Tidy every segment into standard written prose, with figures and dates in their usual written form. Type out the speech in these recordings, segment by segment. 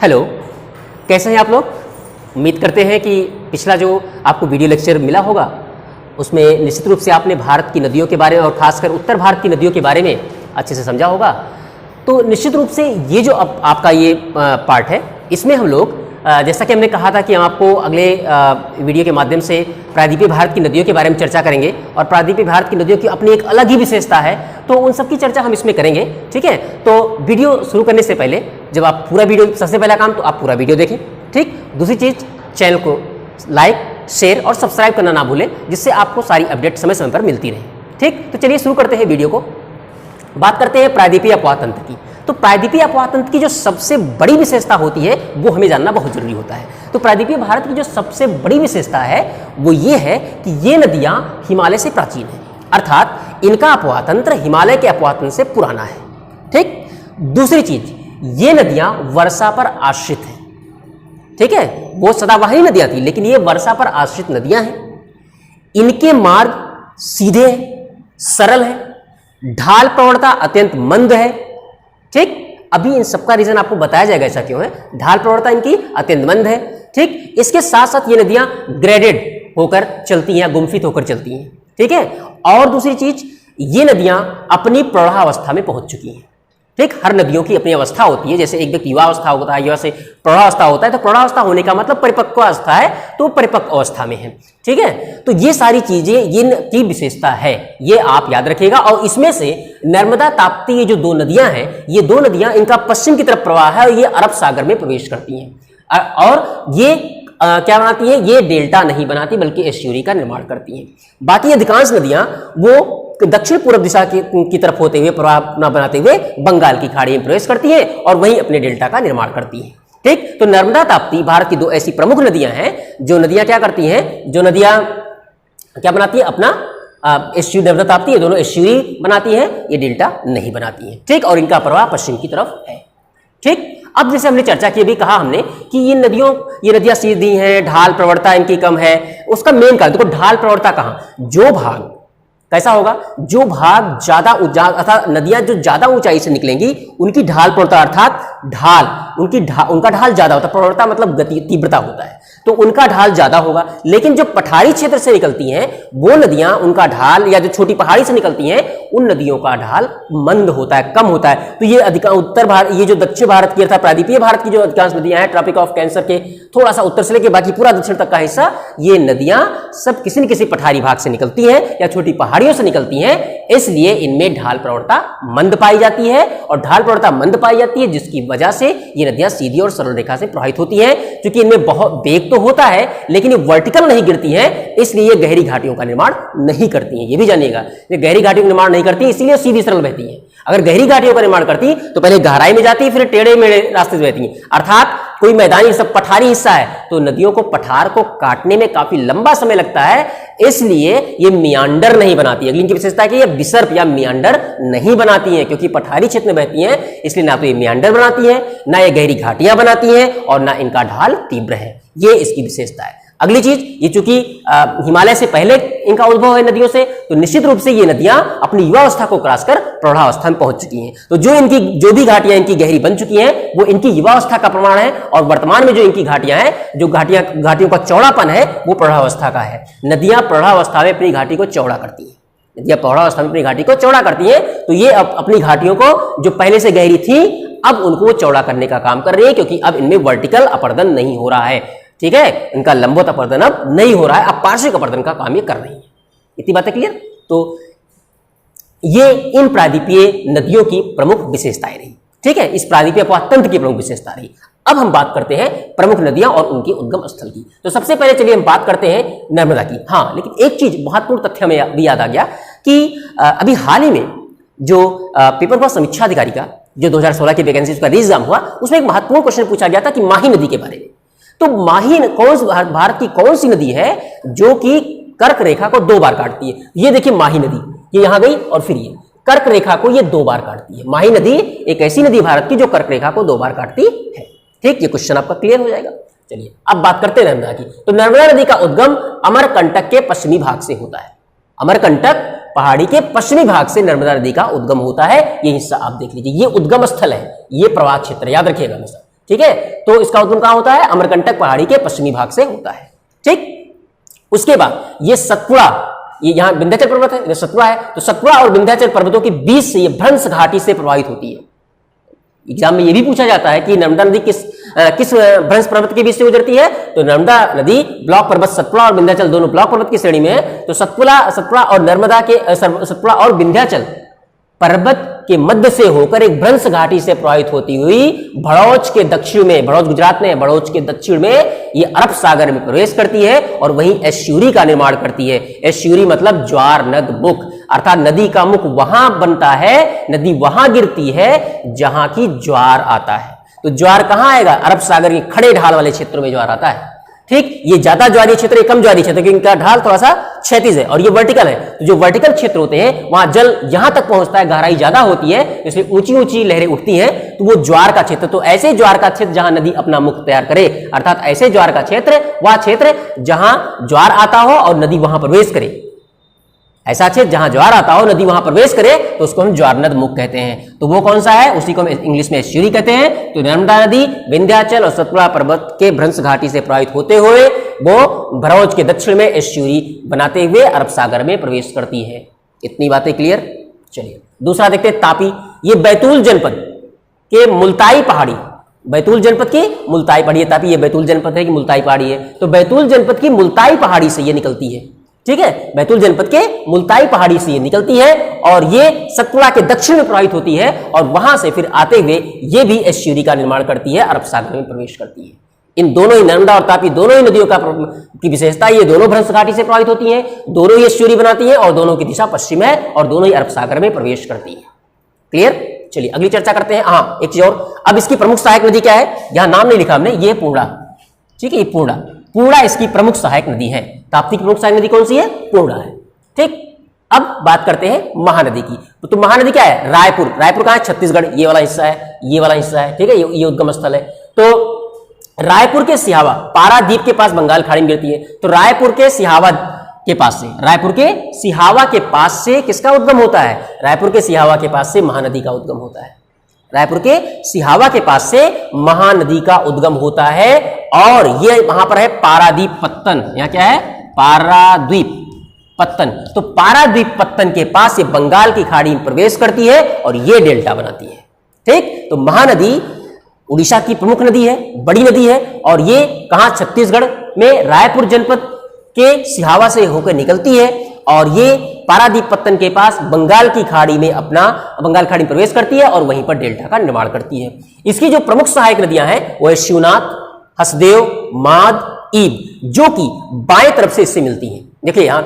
Hello, कैसे हैं आप लोग। उम्मीद करते हैं कि पिछला जो आपको वीडियो लेक्चर मिला होगा उसमें निश्चित रूप से आपने भारत की नदियों के बारे में और खासकर उत्तर भारत की नदियों के बारे में अच्छे से समझा होगा। तो निश्चित रूप से ये जो आपका ये पार्ट है, इसमें हम लोग जैसा कि हमने कहा था कि हम आपको अगले वीडियो के माध्यम से प्रायद्वीपीय भारत की नदियों के बारे में चर्चा करेंगे और प्रायद्वीपीय भारत की नदियों की अपनी एक अलग ही विशेषता है, तो उन सब की चर्चा हम इसमें करेंगे। ठीक है, तो वीडियो शुरू करने से पहले जब आप पूरा वीडियो, सबसे पहला काम तो आप पूरा वीडियो देखें। ठीक, दूसरी चीज़, चैनल को लाइक, शेयर और सब्सक्राइब करना ना भूलें, जिससे आपको सारी अपडेट समय समय पर मिलती रहे। ठीक, तो चलिए शुरू करते हैं वीडियो को। बात करते हैं प्रायद्वीपीय अपवाह तंत्र की। तो प्रायद्वीपीय अपवाह तंत्र की जो सबसे बड़ी विशेषता होती है वो हमें जानना बहुत जरूरी होता है। तो प्रायद्वीपीय भारत की जो सबसे बड़ी विशेषता है वो ये है कि ये नदियां हिमालय से प्राचीन हैं, अर्थात इनका अपवाह तंत्र हिमालय के अपवाह तंत्र से पुराना है। ठीक, दूसरी चीज, ये नदियां वर्षा पर आश्रित हैं। ठीक है, वो सदाबहारी नदियां थी लेकिन ये वर्षा पर आश्रित नदियां हैं। इनके मार्ग सीधे हैं, सरल है, ढाल प्रवणता अत्यंत मंद है। ठीक, अभी इन सबका रीजन आपको बताया जाएगा ऐसा क्यों है। ढाल प्रवणता इनकी अत्यंत मंद है। ठीक, इसके साथ साथ ये नदियां ग्रेडेड होकर चलती हैं, गुम्फित होकर चलती हैं। ठीक है, और दूसरी चीज, ये नदियां अपनी प्रौढ़ावस्था में पहुंच चुकी हैं। ठीक, हर नदियों की अपनी अवस्था होती है। जैसे एक व्यक्ति युवावस्था होता है, युवा से प्रौढ़ावस्था होता है, तो प्रौढ़ावस्था होने का मतलब परिपक्व अवस्था है, तो परिपक्व अवस्था में है। ठीक है, तो ये सारी चीजें इनकी विशेषता है, ये आप याद रखिएगा। और इसमें से नर्मदा ताप्ती ये जो दो नदियां हैं, ये दो नदियां, इनका पश्चिम की तरफ प्रवाह है और ये अरब सागर में प्रवेश करती हैं और ये क्या बनाती है, ये डेल्टा नहीं बनाती बल्कि एस्च्यूरी का निर्माण करती हैं। बाकी अधिकांश नदियां वो दक्षिण पूर्व दिशा की तरफ होते हुए प्रवाह न बनाते हुए बंगाल की खाड़ी में प्रवेश करती हैं और वहीं अपने डेल्टा का निर्माण करती हैं। ठीक, तो नर्मदा ताप्ती भारत की दो ऐसी प्रमुख नदियां हैं जो नदियां क्या करती हैं, जो नदियां क्या बनाती है, अपना एस्च्यूरी, नर्मदा ताप्ती ये दोनों एस्च्यूरी बनाती हैं, ये डेल्टा नहीं बनाती हैं। ठीक, और इनका प्रवाह पश्चिम की तरफ है। ठीक, अब जैसे हमने चर्चा की, अभी कहा हमने कि ये नदियां सीधी हैं, ढाल प्रवणता इनकी कम है। उसका मेन कारण देखो, ढाल प्रवणता कहां, जो भाग कैसा होगा, जो भाग ज्यादा अर्थात नदियां जो ज्यादा ऊंचाई से निकलेंगी उनकी ढाल प्रवणता अर्थात ढाल उनका ढाल ज्यादा होता है। प्रवणता मतलब गति, तीव्रता होता है, तो उनका ढाल ज्यादा होगा। लेकिन जो पठारी क्षेत्र से निकलती हैं वो नदियां, उनका ढाल, या जो छोटी पहाड़ी से निकलती हैं उन नदियों का ढाल मंद होता है, कम होता है। तो ये उत्तर भारत, ये जो दक्षिण भारत की अर्थात प्रायद्वीपीय भारत की जो अधिकांश नदियां हैं, ट्रॉपिक ऑफ कैंसर के थोड़ा सा उत्तर से लेकर बाकी पूरा दक्षिण तक का हिस्सा, ये नदियां सब किसी न किसी पठारी भाग से निकलती हैं या छोटी पहाड़ियों से निकलती हैं, इसलिए इनमें ढाल प्रवणता मंद पाई जाती है। और ढाल प्रवणता मंद पाई जाती है जिसकी वजह से ये नदियां सीधी और सरल रेखा से प्रवाहित होती हैं। क्योंकि इनमें बहुत वेग तो होता है लेकिन ये वर्टिकल नहीं गिरती हैं, इसलिए ये गहरी घाटियों का निर्माण नहीं करती हैं। ये भी जानिएगा, ये गहरी घाटियों का निर्माण नहीं करती, इसीलिए सीधी सरल बहती हैं। अगर गहरी घाटियों का निर्माण करती तो पहले गहराई में जाती, फिर टेढ़े मेढ़े रास्ते से बहती। अर्थात कोई मैदानी सब पठारी हिस्सा है तो नदियों को, पठार को काटने में काफी लंबा समय लगता है, इसलिए ये मियांडर नहीं बनाती। अगली इनकी विशेषता है कि ये विसर्प या मियांडर नहीं बनाती हैं, क्योंकि पठारी क्षेत्र में बहती हैं, इसलिए ना तो ये मियांडर बनाती हैं, ना ये गहरी घाटियां बनाती हैं और ना इनका ढाल तीव्र है। ये इसकी विशेषता है। अगली चीज, ये चूंकि हिमालय से पहले इनका उद्भव है नदियों से, तो निश्चित रूप से ये नदियां अपनी युवावस्था को क्रॉस कर प्रौढ़ावस्था में पहुंच चुकी हैं। तो जो भी घाटियां इनकी गहरी बन चुकी हैं वो इनकी युवावस्था का प्रमाण है। और वर्तमान में जो इनकी घाटियां हैं, जो घाटियों का चौड़ापन है वो प्रौढ़ावस्था का है। नदियां प्रौढ़ावस्था में अपनी घाटी को चौड़ा करती हैं, नदियां प्रौढ़ावस्था में अपनी घाटी को चौड़ा करती हैं, तो ये अपनी घाटियों को जो पहले से गहरी थी अब उनको चौड़ा करने का काम कर रही है, क्योंकि अब इनमें वर्टिकल अपरदन नहीं हो रहा है। ठीक है, इनका लंबवत अपरदन अब नहीं हो रहा है, अब पार्श्विक अपरदन का काम ये कर रही है। इतनी बातें क्लियर। तो ये इन प्रायद्वीपीय नदियों की प्रमुख विशेषताएं रही। ठीक है, इस प्रायद्वीपीय अपवाह तंत्र की प्रमुख विशेषता रही। अब हम बात करते हैं प्रमुख नदियां और उनके उद्गम स्थल की। तो सबसे पहले चलिए हम बात करते हैं नर्मदा की। हाँ, लेकिन एक चीज महत्वपूर्ण तथ्य में भी याद आ गया कि अभी हाल ही में जो पेपर हुआ समीक्षा अधिकारी का, जो 2016 की वैकेंसी का एग्जाम हुआ, उसमें एक महत्वपूर्ण क्वेश्चन पूछा गया था कि माही नदी के बारे में। तो माही भारत की कौन सी नदी है जो कि कर्क रेखा को 2 बार काटती है। ये देखिए माही नदी, ये यहां गई और फिर ये कर्क रेखा को ये 2 बार काटती है। माही नदी एक ऐसी नदी भारत की जो कर्क रेखा को 2 बार काटती है। ठीक, ये क्वेश्चन आपका क्लियर हो जाएगा। चलिए अब बात करते हैं नर्मदा की। तो नर्मदा नदी का उद्गम अमरकंटक के पश्चिमी भाग से होता है। अमरकंटक पहाड़ी के पश्चिमी भाग से नर्मदा नदी का उद्गम होता है। ये हिस्सा आप देख लीजिए, ये उद्गम स्थल है, ये प्रवाह क्षेत्र, याद रखिएगा हमेशा ठीक है, तो इसका उद्गम कहां होता है? अमरकंटक पहाड़ी के पश्चिमी भाग से होता है। ठीक, उसके बाद ये सतपुड़ा, ये यहाँ विंध्याचल पर्वत है, सतपुड़ा है, तो सतपुड़ा और विंध्याचल पर्वतों के बीच से ये भ्रंश घाटी से प्रभावित होती है। एग्जाम में ये भी पूछा जाता है कि नर्मदा नदी किस भ्रंश पर्वत के बीच से गुजरती है, तो नर्मदा नदी ब्लॉक पर्वत सतपुड़ा और विंध्याचल दोनों ब्लॉक पर्वत की श्रेणी में है, तो सतपुड़ा और नर्मदा के सतपुड़ा और विंध्याचल पर्वत के मध्य से होकर एक भ्रंश घाटी से प्रभावित होती हुई भड़ौच के दक्षिण में, भड़ौच गुजरात में, भड़ौच के दक्षिण में ये अरब सागर में प्रवेश करती है और वहीं एस्च्यूरी का निर्माण करती है। एस्च्यूरी मतलब ज्वार नद मुख, अर्थात नदी का मुख वहां बनता है, नदी वहां गिरती है जहां की ज्वार आता है। तो ज्वार कहां आएगा? अरब सागर के खड़े ढाल वाले क्षेत्रों में ज्वार आता है। ठीक, ये ज्यादा ज्वारीय क्षेत्र, ये कम ज्वारीय क्षेत्र, क्योंकि इनका ढाल थोड़ा सा क्षैतिज है और ये वर्टिकल है। तो जो वर्टिकल क्षेत्र होते हैं वहां जल यहां तक पहुंचता है, गहराई ज्यादा होती है, इसलिए ऊंची ऊंची लहरें उठती हैं, तो वो ज्वार का क्षेत्र। तो ऐसे ज्वार का क्षेत्र जहां नदी अपना मुख तैयार करे, अर्थात ऐसे ज्वार का क्षेत्र, वह क्षेत्र जहां ज्वार आता हो और नदी वहां प्रवेश करे, ऐसा क्षेत्र जहां ज्वार आता हो, नदी वहां प्रवेश करे, तो उसको हम ज्वार नद मुख कहते हैं। तो वो कौन सा है? उसी को हम इंग्लिश में एस्च्यूरी कहते हैं। तो नर्मदा नदी विंध्याचल और सतपुड़ा पर्वत के भ्रंश घाटी से प्रभावित होते हुए वो भड़ौच के दक्षिण में एस्च्यूरी बनाते हुए अरब सागर में प्रवेश करती है। इतनी बातें क्लियर? चलिए दूसरा देखते हैं, तापी। ये बैतूल जनपद के मुल्ताई पहाड़ी, बैतूल जनपद की मुल्ताई पहाड़ी है तापी, ये बैतूल जनपद है कि मुल्ताई पहाड़ी है, तो बैतूल जनपद की मुल्ताई पहाड़ी से ये निकलती है। ठीक है, बैतूल जनपद के मुल्ताई पहाड़ी से ये निकलती है और ये सतपुड़ा के दक्षिण में प्रवाहित होती है और वहां से फिर आते हुए ये भी एस्च्यूरी का निर्माण करती है, अरब सागर में प्रवेश करती है। इन दोनों ही, नर्मदा और तापी दोनों ही नदियों की विशेषता, ये दोनों भ्रंश घाटी से प्रभावित होती हैं, दोनों ही एस्च्यूरी बनाती हैं और दोनों की दिशा पश्चिम है और दोनों ही अरब सागर में प्रवेश करती है। क्लियर? चलिए अगली चर्चा करते हैं। हाँ, एक चीज और, अब इसकी प्रमुख सहायक नदी क्या है? यहां नाम नहीं लिखा हमने, ये पूर्णा। ठीक है, ये पूर्णा इसकी प्रमुख सहायक नदी है। ताप्ती की प्रमुख सहायक नदी कौन सी है? पूर्णा है। ठीक, अब बात करते हैं महानदी की। तो महानदी क्या है? रायपुर कहां है? छत्तीसगढ़, ये वाला हिस्सा है, ये वाला हिस्सा है। ठीक है, ये उद्गम स्थल है। तो रायपुर के सिहावा, पारादीप के पास बंगाल खाड़ी में गिरती है, तो रायपुर के सिहावा के पास से, रायपुर के सिहावा के पास से किसका उद्गम होता है? रायपुर के सिहावा के पास से महानदी का उद्गम होता है। रायपुर के सिहावा के पास से महानदी का उद्गम होता है और ये वहां पर है पारादीप पत्तन। यहां क्या है? पारादीप पत्तन। तो पारादीप पत्तन के पास ये बंगाल की खाड़ी में प्रवेश करती है और ये डेल्टा बनाती है। ठीक, तो महानदी उड़ीसा की प्रमुख नदी है, बड़ी नदी है और ये कहां? छत्तीसगढ़ में रायपुर जनपद के सिहावा से होकर निकलती है और ये पारादीप पत्तन के पास बंगाल की खाड़ी में बंगाल खाड़ी में प्रवेश करती है और वहीं पर डेल्टा का निर्माण करती है। इसकी जो प्रमुख सहायक नदियां हैं वो है शिवनाथ, हसदेव, माद, ईब, जो कि बाएं तरफ से इससे मिलती हैं। देखिए यहां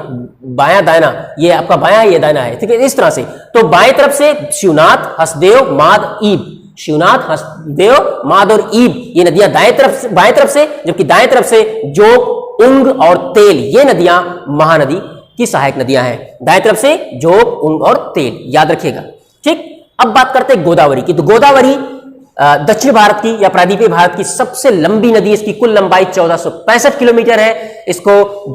बायां दायना, ये आपका बायां है, ये दायना है। ठीक है, इस तरह से। तो बाएं तरफ से शिवनाथ, हसदेव, माद, ईब, शिवनाथ, हसदेव, माद और ईब ये नदियां बाएं तरफ से, जबकि दाएं तरफ से जोग, उंग और तेल ये नदियां महानदी की सहायक नदियां हैं। दाएं तरफ से जोग, उंग और तेल, याद रखिएगा। ठीक, अब बात करते हैं गोदावरी की। तो गोदावरी दक्षिण भारत की या प्रायद्वीपीय भारत की सबसे लंबी नदी, इसकी कुल लंबाई 1465 किलोमीटर है। इसको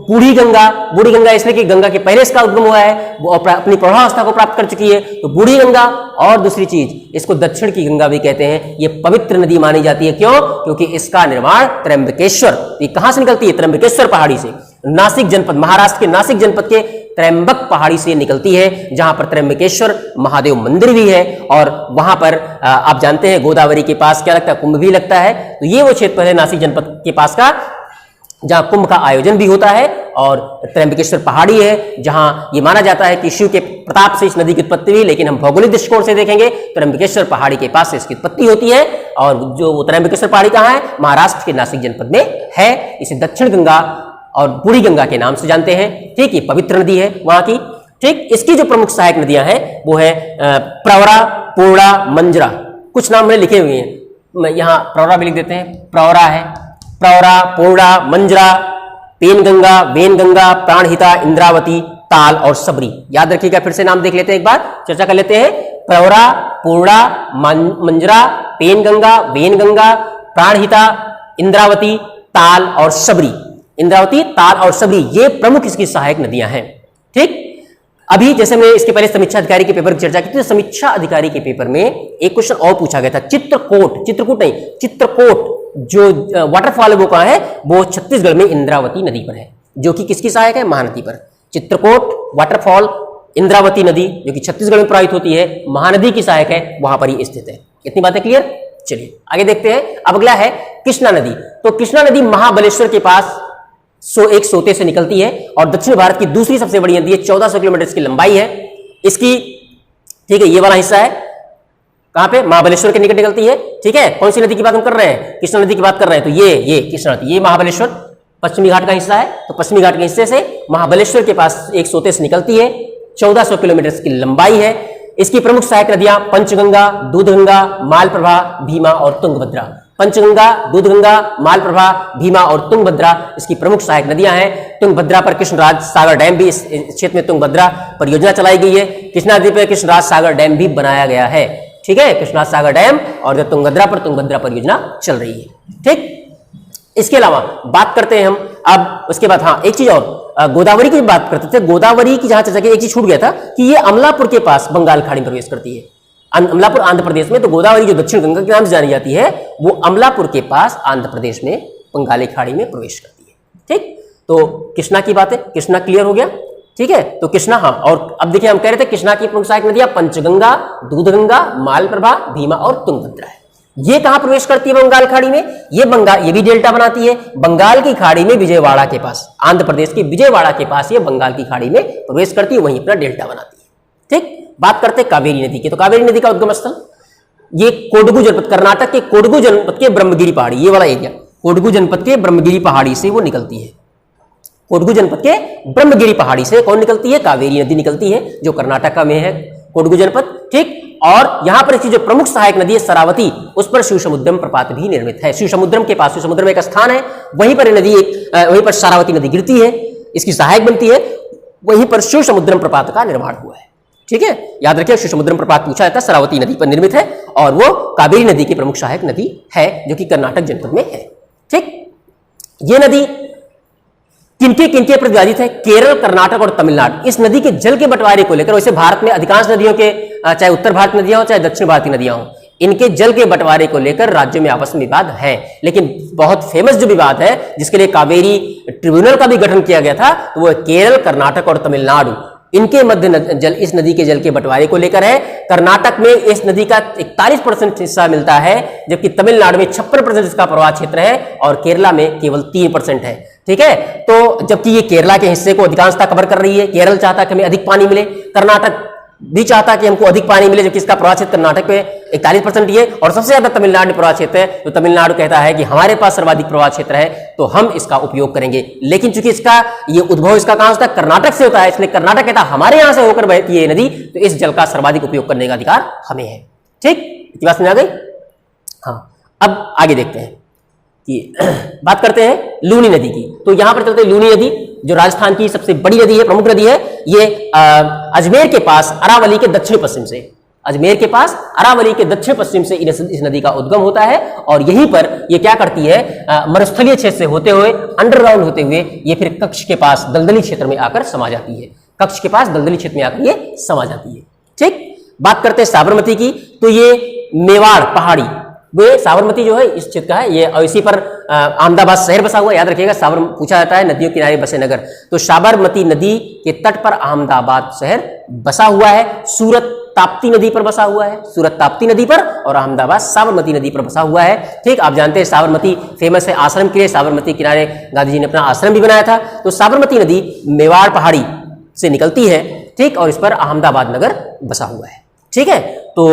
बूढ़ी गंगा इसलिए कि गंगा के पहले इसका उद्गम हुआ है, वो अपनी प्रभावस्था को प्राप्त कर चुकी है, तो बूढ़ी गंगा। और दूसरी चीज, इसको दक्षिण की गंगा भी कहते हैं। ये पवित्र नदी मानी जाती है। क्यों? क्योंकि इसका निर्माण त्र्यंबकेश्वर, ये कहां से निकलती है? त्र्यंबकेश्वर पहाड़ी से, नासिक जनपद, महाराष्ट्र के नासिक जनपद के त्र्यंबक पहाड़ी से निकलती है, जहां पर त्र्यंबकेश्वर महादेव मंदिर भी है और वहां पर आप जानते हैं गोदावरी के पास क्या लगता है? कुंभ भी लगता है। तो ये वो क्षेत्र है नासिक जनपद के पास का जहां कुंभ का आयोजन भी होता है और त्र्यंबकेश्वर पहाड़ी है जहां ये माना जाता है कि शिव के प्रताप से इस नदी की उत्पत्ति हुई। लेकिन हम भौगोलिक दृष्टिकोण से देखेंगे त्र्यंबकेश्वर पहाड़ी के पास से इसकी उत्पत्ति होती है और जो त्र्यंबकेश्वर पहाड़ी कहां है? महाराष्ट्र के नासिक जनपद में है। इसे दक्षिण गंगा और बूढ़ी गंगा के नाम से जानते हैं। ठीक, ये पवित्र नदी है वहां की। ठीक, इसकी जो प्रमुख सहायक नदियां हैं वो है प्रवरा, पूर्णा, मंजरा। कुछ नाम मैंने लिखे हुए हैं, यहां प्रवरा भी लिख देते हैं। प्रवरा है, प्रवरा, पूर्णा, मंजरा, पेनगंगा, वेनगंगा, प्राणहिता, इंद्रावती, ताल और सबरी। याद रखिएगा, फिर से नाम देख लेते हैं, एक बार चर्चा कर लेते हैं। प्रवरा, पूर्णा, मंजरा, पेनगंगा, वेनगंगा, प्राणहिता, इंद्रावती, ताल और सबरी। इंद्रावती, ताल और सबरी ये प्रमुख इसकी सहायक नदियां हैं। ठीक, अभी जैसे हमने इसके पहले समीक्षा अधिकारी के पेपर की चर्चा की थी, तो समीक्षा अधिकारी के पेपर में एक क्वेश्चन और पूछा गया था। चित्रकूट, चित्रकूट नहीं, चित्रकूट जो वाटरफॉल है वो कहाँ है? वो छत्तीसगढ़ में इंद्रावती नदी पर है, जो कि किसकी सहायक है? महानदी पर। चित्रकूट वाटरफॉल इंद्रावती नदी जो कि छत्तीसगढ़ में प्रवाहित होती है, महानदी की सहायक है, वहां पर ही स्थित है। इतनी बातें क्लियर? चलिए आगे देखते हैं। अब अगला है कृष्णा नदी। तो कृष्णा नदी महाबलेश्वर के पास एक सोते से निकलती है और दक्षिण भारत की दूसरी सबसे बड़ी नदी है। 1400 किलोमीटर इसकी लंबाई है इसकी, ठीक है। ये वाला हिस्सा है कहां पे? महाबलेश्वर के निकट निकलती है, ठीक है। कौन सी नदी की बात हम कर रहे हैं? कृष्णा नदी की बात कर रहे हैं। तो ये कृष्णा नदी, ये महाबलेश्वर पश्चिमी घाट का हिस्सा है। तो पश्चिमी घाट के हिस्से से महाबलेश्वर के पास एक सोते से निकलती है, 1400 किलोमीटर की लंबाई है। इसकी प्रमुख सहायक नदियां पंचगंगा, दूधगंगा, मालप्रभा, भीमा और तुंगभद्रा। पंचगंगा, दूधगंगा, मालप्रभा, भीमा और तुंगभद्रा इसकी प्रमुख सहायक नदियां हैं। तुंगभद्रा पर कृष्णराज सागर डैम भी, इस क्षेत्र में तुंगभद्रा परियोजना चलाई गई है। कृष्णा नदी पर कृष्णराज सागर डैम भी बनाया गया है, ठीक है। कृष्णराज सागर डैम और तुंगभद्रा पर तुंगभद्रा परियोजना चल रही है, ठीक। इसके अलावा बात करते हैं हम अब उसके बाद, हाँ एक चीज और, गोदावरी की बात करते थे। गोदावरी की जहां चर्चा की, एक चीज छूट गया था कि ये अमलापुर के पास बंगाल खाड़ी में प्रवेश करती है। अमलापुर आंध्र प्रदेश में। तो गोदावरी जो दक्षिण गंगा के नाम से जानी जाती है, वो अमलापुर के पास आंध्र प्रदेश में बंगाली खाड़ी में प्रवेश करती है, ठीक। तो कृष्णा की बात है, कृष्णा क्लियर हो गया, ठीक है। तो कृष्णा, हाँ। और अब देखिए हम कह रहे थे कृष्णा की प्रमुख सहायक नदियां पंचगंगा, दूधगंगा, मालप्रभा, भीमा और तुंगभद्रा है। ये कहां प्रवेश करती है बंगाल खाड़ी में? ये भी डेल्टा बनाती है बंगाल की खाड़ी में, विजयवाड़ा के पास, आंध्र प्रदेश के विजयवाड़ा के पास ये बंगाल की खाड़ी में प्रवेश करती है, वहीं अपना डेल्टा बनाती है, ठीक। बात करते हैं कावेरी नदी की। तो कावेरी नदी का उद्गम स्थल ये कोडगु जनपद, कर्नाटक के कोडगु जनपद के ब्रह्मगिरी पहाड़ी, ये वाला एरिया कोडगु जनपद के ब्रह्मगिरी पहाड़ी से वो निकलती है। कोडगु जनपद के ब्रह्मगिरी पहाड़ी से कौन निकलती है? कावेरी नदी निकलती है, जो कर्नाटक में है, कोडगु जनपद, ठीक। और यहां पर इसकी जो प्रमुख सहायक नदी है सरावती, उस पर शिव समुद्रम प्रपात भी निर्मित है। शिव समुद्रम के पास, शिव समुद्र में एक स्थान है, वहीं पर नदी, वहीं पर सरावती नदी गिरती है, इसकी सहायक बनती है, वहीं पर शिव समुद्रम प्रपात का निर्माण हुआ है, ठीक है। याद रखिए शिव समुद्रम प्रपात पूछा जाता है, सरावती नदी पर निर्मित है और वो कावेरी नदी की प्रमुख सहायक नदी है, जो कि कर्नाटक जनपद में है, ठीक। ये नदी किनके किनके पर विभाजित है? केरल, कर्नाटक और तमिलनाडु। इस नदी के जल के बंटवारे को लेकर, वैसे भारत में अधिकांश नदियों के, चाहे उत्तर भारत नदियां हो चाहे दक्षिण भारतीय नदियां हो, इनके जल के बंटवारे को लेकर राज्यों में आपस में विवाद है। लेकिन बहुत फेमस जो विवाद है, जिसके लिए कावेरी ट्रिब्यूनल का भी गठन किया गया था, तो वो केरल, कर्नाटक और तमिलनाडु, इनके मध्य जल, इस नदी के जल के बंटवारे को लेकर है। कर्नाटक में इस नदी का 41% हिस्सा मिलता है, जबकि तमिलनाडु में 56% इसका प्रवाह क्षेत्र है और केरला में केवल 3% है, ठीक है। तो जबकि ये केरला के हिस्से को अधिकांशता कवर कर रही है, केरल चाहता है कि हमें अधिक पानी मिले, कर्नाटक भी चाहता है कि हमको अधिक पानी मिले, जबकि इसका प्रवाह क्षेत्र कर्नाटक पे 41% ये, और सबसे ज्यादा तमिलनाडु में प्रवाह क्षेत्र है। तो तमिलनाडु कहता है कि हमारे पास सर्वाधिक प्रवाह क्षेत्र है, तो हम इसका उपयोग करेंगे। लेकिन चूंकि इसका ये उद्भव इसका कहां होता है? कर्नाटक से होता है, इसलिए कर्नाटक कहता है हमारे यहां से होकर बहती है नदी, तो इस जल का सर्वाधिक उपयोग करने का अधिकार हमें है, ठीक। इतनी बात समझ आ गई? हाँ, अब आगे देखते हैं कि बात करते हैं लूनी नदी की। तो यहां पर चलते हैं लूनी नदी, जो राजस्थान की सबसे बड़ी नदी है, प्रमुख नदी है। ये अजमेर के पास अरावली के दक्षिण पश्चिम से, अजमेर के पास अरावली के दक्षिण पश्चिम से इस नदी का उद्गम होता है और यहीं पर ये क्या करती है? मरुस्थलीय क्षेत्र से होते हुए, अंडरग्राउंड होते हुए ये फिर कच्छ के पास दलदली क्षेत्र में आकर समा जाती है। कच्छ के पास दलदली क्षेत्र में आकर ये समा जाती है, ठीक। बात करते हैं साबरमती की। तो ये मेवाड़ पहाड़ी, वो साबरमती जो है इस क्षेत्र का है, ये और इसी पर अहमदाबाद शहर बसा हुआ है। याद रखिएगा, साबर पूछा जाता है नदियों किनारे बसे नगर, तो साबरमती नदी के तट पर अहमदाबाद शहर बसा हुआ है। सूरत ताप्ती नदी पर बसा हुआ है, सूरत ताप्ती नदी पर, और अहमदाबाद साबरमती नदी पर बसा हुआ है, ठीक। आप जानते हैं साबरमती फेमस है आश्रम के लिए, साबरमती किनारे गांधी जी ने अपना आश्रम भी बनाया था। तो साबरमती नदी मेवाड़ पहाड़ी से निकलती है, ठीक, और इस पर अहमदाबाद नगर बसा हुआ है, ठीक है। तो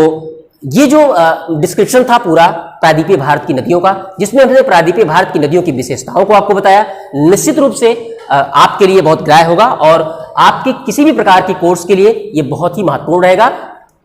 ये जो डिस्क्रिप्शन था पूरा प्रायद्वीपीय भारत की नदियों का, जिसमें हमने प्रायद्वीपीय भारत की नदियों की विशेषताओं को आपको बताया, निश्चित रूप से आपके लिए बहुत ग्राह्य होगा और आपके किसी भी प्रकार की कोर्स के लिए ये बहुत ही महत्वपूर्ण रहेगा,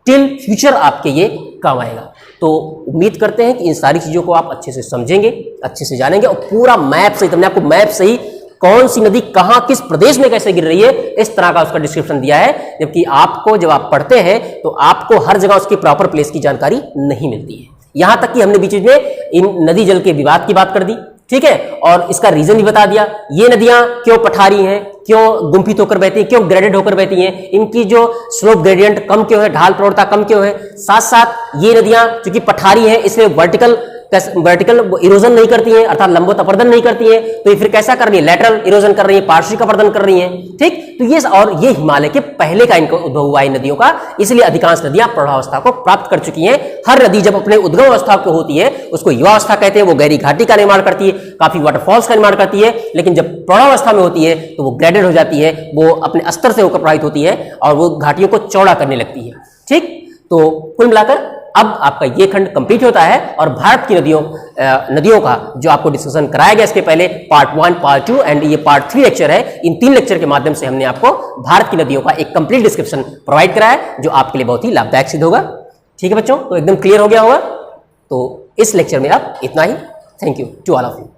टिल फ्यूचर आपके ये काम आएगा। तो उम्मीद करते हैं कि इन सारी चीजों को आप अच्छे से समझेंगे, अच्छे से जानेंगे और पूरा मैप सही, हमने आपको मैप सही कौन सी नदी कहां किस प्रदेश में कैसे गिर रही है, इस तरह का उसका डिस्क्रिप्शन दिया है। जबकि आपको जब आप पढ़ते हैं तो आपको हर जगह उसकी प्रॉपर प्लेस की जानकारी नहीं मिलती है। यहां तक कि हमने बीच में इन नदी जल के विवाद की बात कर दी, ठीक है, और इसका रीजन भी बता दिया। ये नदियां क्यों पठारी हैं, क्यों गुम्फित होकर बहती हैं, क्यों ग्रेडेड होकर बहती हैं, इनकी जो स्लोप ग्रेडियंट कम क्यों है, ढाल प्रवणता कम क्यों है। साथ साथ ये नदियां चूंकि पठारी हैं इसलिए वर्टिकल इरोजन नहीं करती हैं, अर्थात लंबवत अपर्दन नहीं करती हैं, तो ये फिर कैसा कर रही है, लेटरल इरोजन कर रही है, पार्श्विक अपर्दन कर रही हैं। ठीक, तो ये और ये हिमालय के पहले का इनको उद्भव हुआ है नदियों का, इसलिए अधिकांश नदियां प्रौढ़ावस्था को प्राप्त कर चुकी हैं। हर नदी जब अपने उद्गम अवस्था को होती है उसको युवावस्था कहते हैं, वो गहरी घाटी का निर्माण करती है, काफी वाटरफॉल्स का निर्माण करती है, लेकिन जब प्रौढ़ावस्था में होती है तो वो ग्रेडेड हो जाती है, वो अपने स्तर से होकर प्रभावित होती है और वो घाटियों को चौड़ा करने लगती है। ठीक, तो कुल मिलाकर अब आपका ये खंड कंप्लीट होता है और भारत की नदियों का जो आपको डिस्कशन कराया गया इसके पहले पार्ट 1, पार्ट 2 एंड ये पार्ट 3 लेक्चर है। इन 3 लेक्चर के माध्यम से हमने आपको भारत की नदियों का एक कंप्लीट डिस्क्रिप्शन प्रोवाइड कराया है जो आपके लिए बहुत ही लाभदायक सिद्ध होगा। ठीक है बच्चों, तो एकदम क्लियर हो गया होगा। तो इस लेक्चर में अब इतना ही। Thank you to all of you.